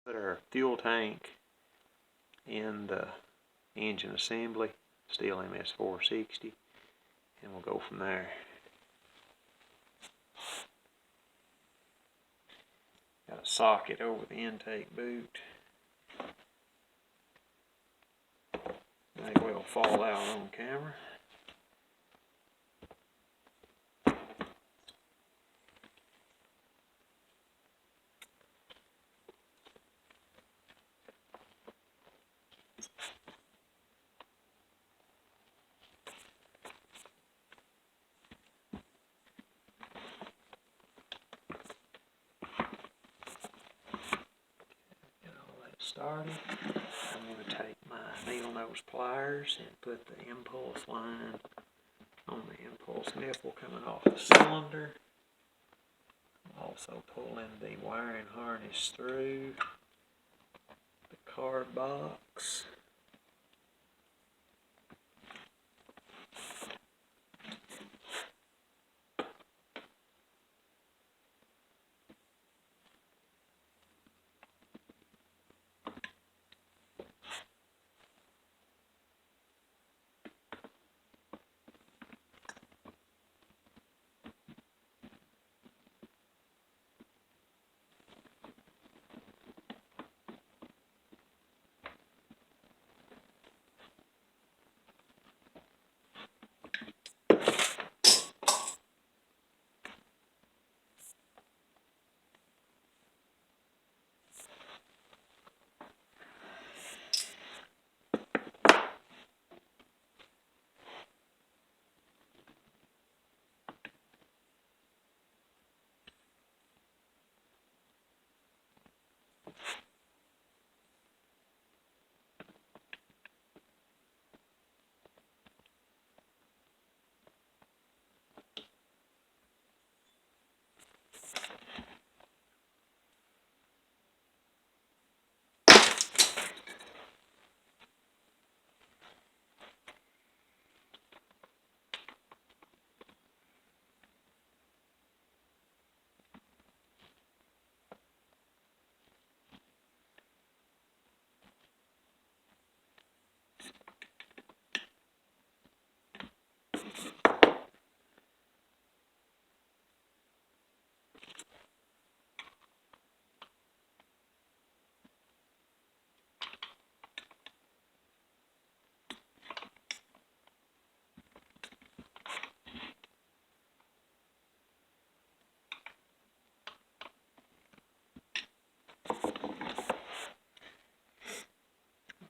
Put our fuel tank in the engine assembly, Stihl MS460, and we'll go from there. Got a socket over the intake boot. I think we'll fall out on camera. Started. I'm going to take my needle nose pliers and put the impulse line on the impulse nipple coming off the cylinder. Also pulling the wiring harness through the card box.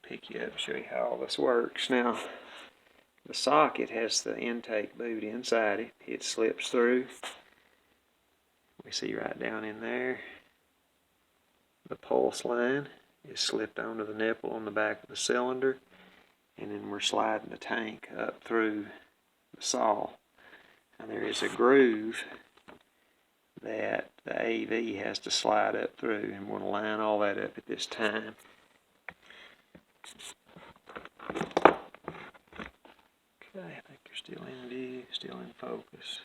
Pick you up and show you how all this works. Now, the socket has the intake boot inside it. It slips through. We see right down in there. The pulse line is slipped onto the nipple on the back of the cylinder, and then we're sliding the tank up through the saw. And there is a groove that the AV has to slide up through, and we're going to line all that up at this time. Okay, I think you're still in view, still in focus.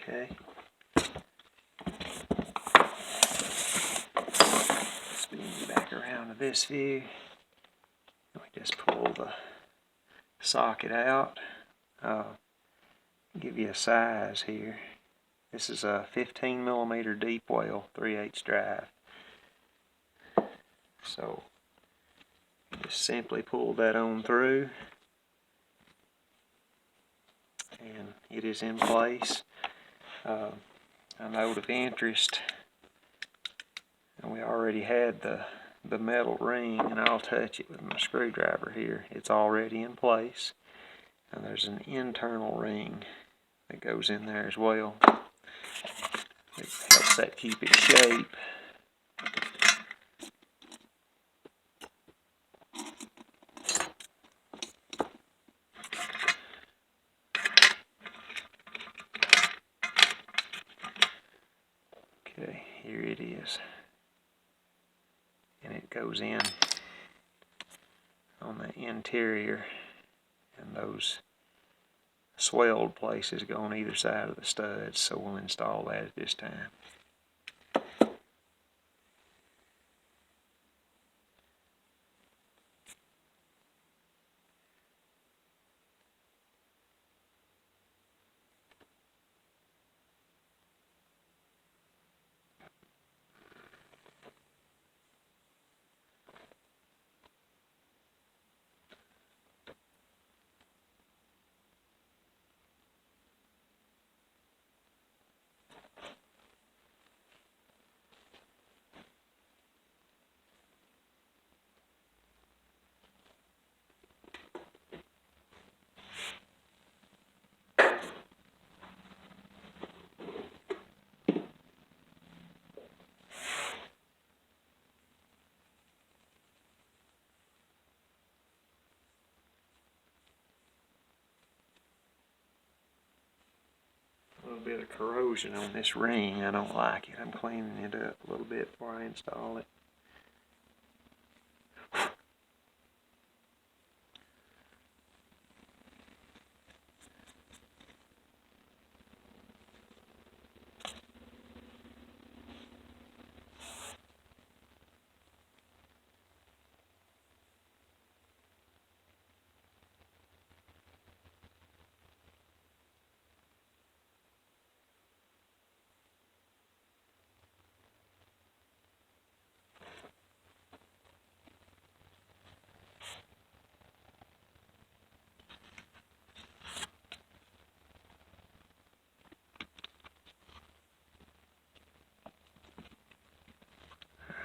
Okay. Spin you back around to this view. We just pull the socket out. Give you a size here. This is a 15 millimeter deep well 3/8 drive. So just simply pull that on through, and it is in place. A note of interest, and we already had the metal ring, and I'll touch it with my screwdriver here. It's already in place, and there's an internal ring that goes in there as well. It helps that keep its shape. Okay, here it is. And it goes in on the interior, and those swelled places go on either side of the studs, so we'll install that at this time. A little bit of corrosion on this ring. I don't like it. I'm cleaning it up a little bit before I install it.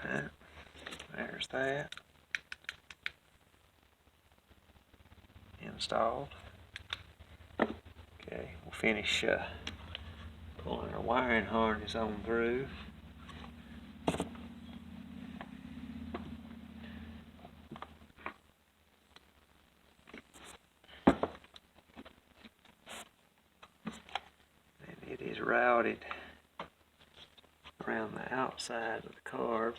Alright, there's that. Installed. Okay, we'll finish pulling our wiring harness on through. And it is routed around the outside of the carb.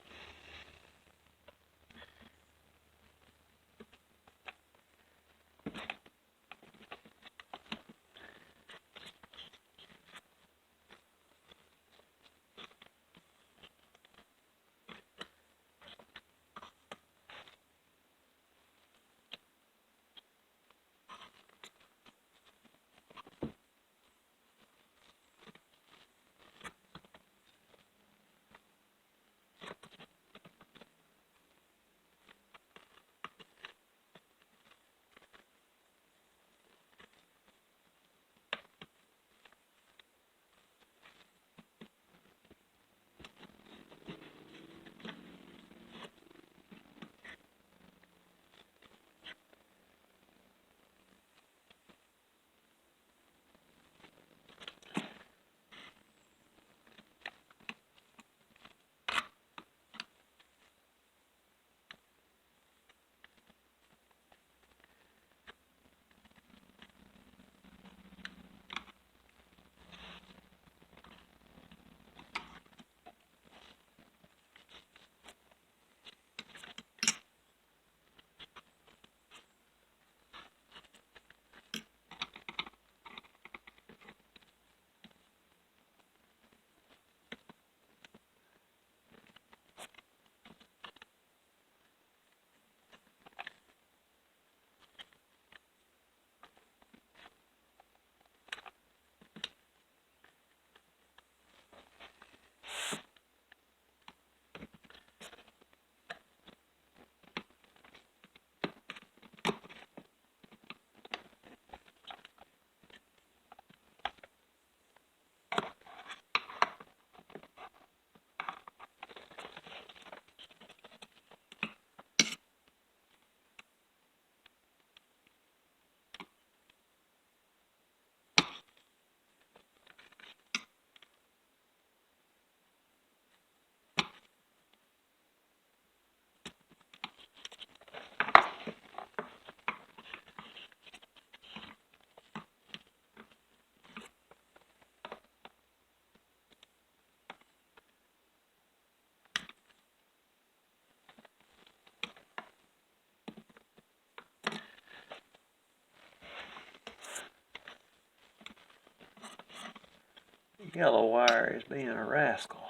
yellow wire is being a rascal.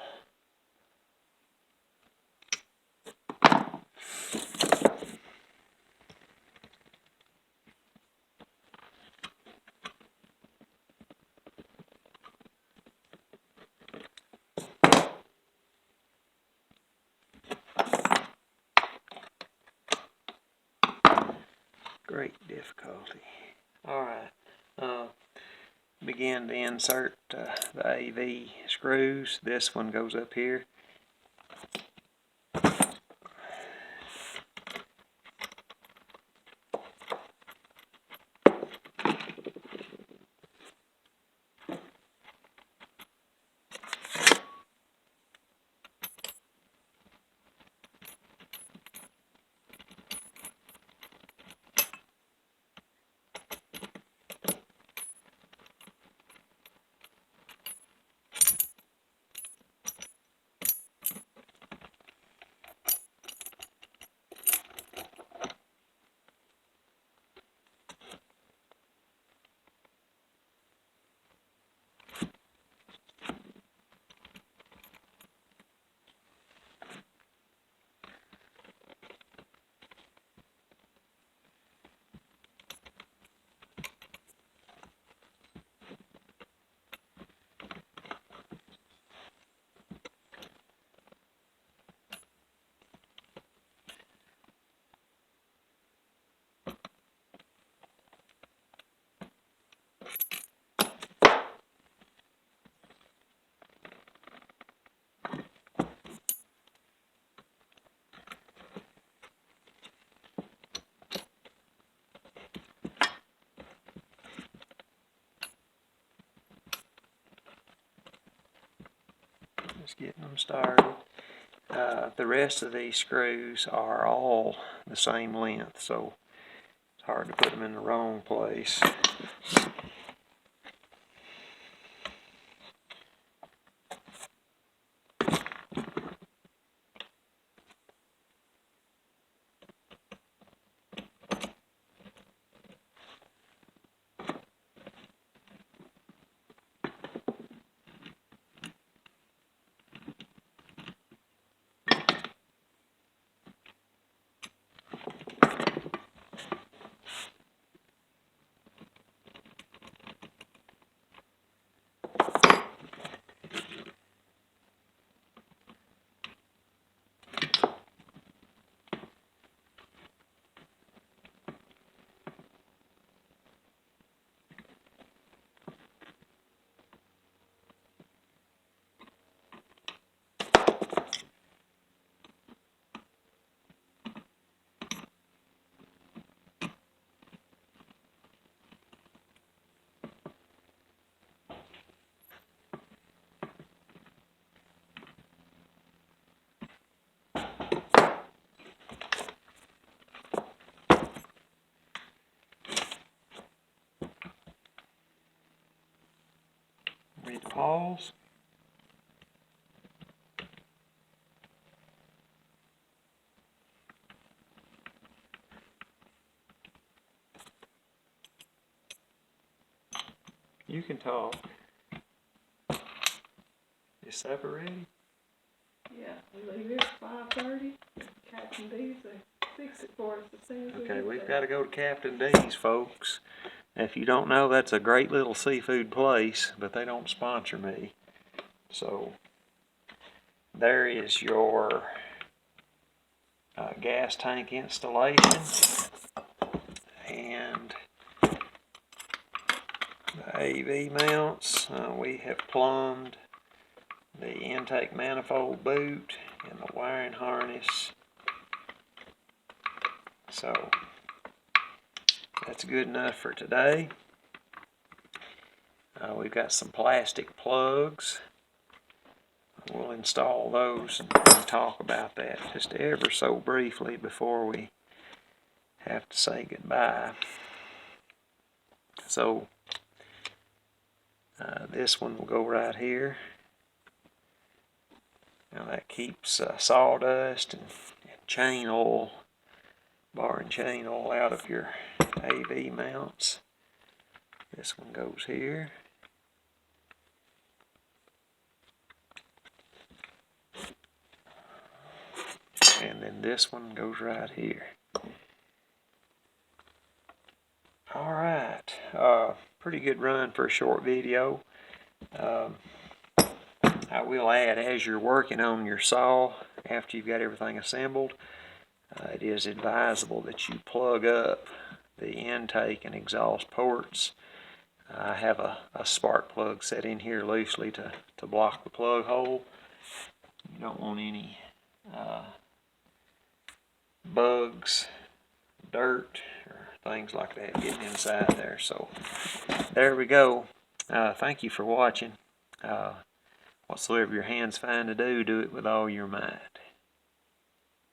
Great difficulty. Alright, begin to insert the AV screws. This one goes up here. Just getting them started. The rest of these screws are all the same length, so it's hard to put them in the wrong place. Read the pause. You can talk. Is supper ready? Yeah, we leave here at 5:30. Captain D's will fix it for us as soon as we Okay, get we've there. got to go to Captain D's, folks. If you don't know, that's a great little seafood place, but they don't sponsor me. So, there is your gas tank installation, and the AV mounts. We have plumbed the intake manifold boot and the wiring harness. So that's good enough for today. We've got some plastic plugs. We'll install those and talk about that just ever so briefly before we have to say goodbye. So this one will go right here. Now that keeps sawdust and chain oil, bar and chain oil out of your AV mounts. This one goes here. And this one goes right here. Alright, pretty good run for a short video. I will add, as you're working on your saw, after you've got everything assembled, it is advisable that you plug up the intake and exhaust ports. I have a spark plug set in here loosely to block the plug hole. You don't want any bugs, dirt, or things like that getting inside there. So there we go. Thank you for watching. Whatsoever your hands find to do, do it with all your might.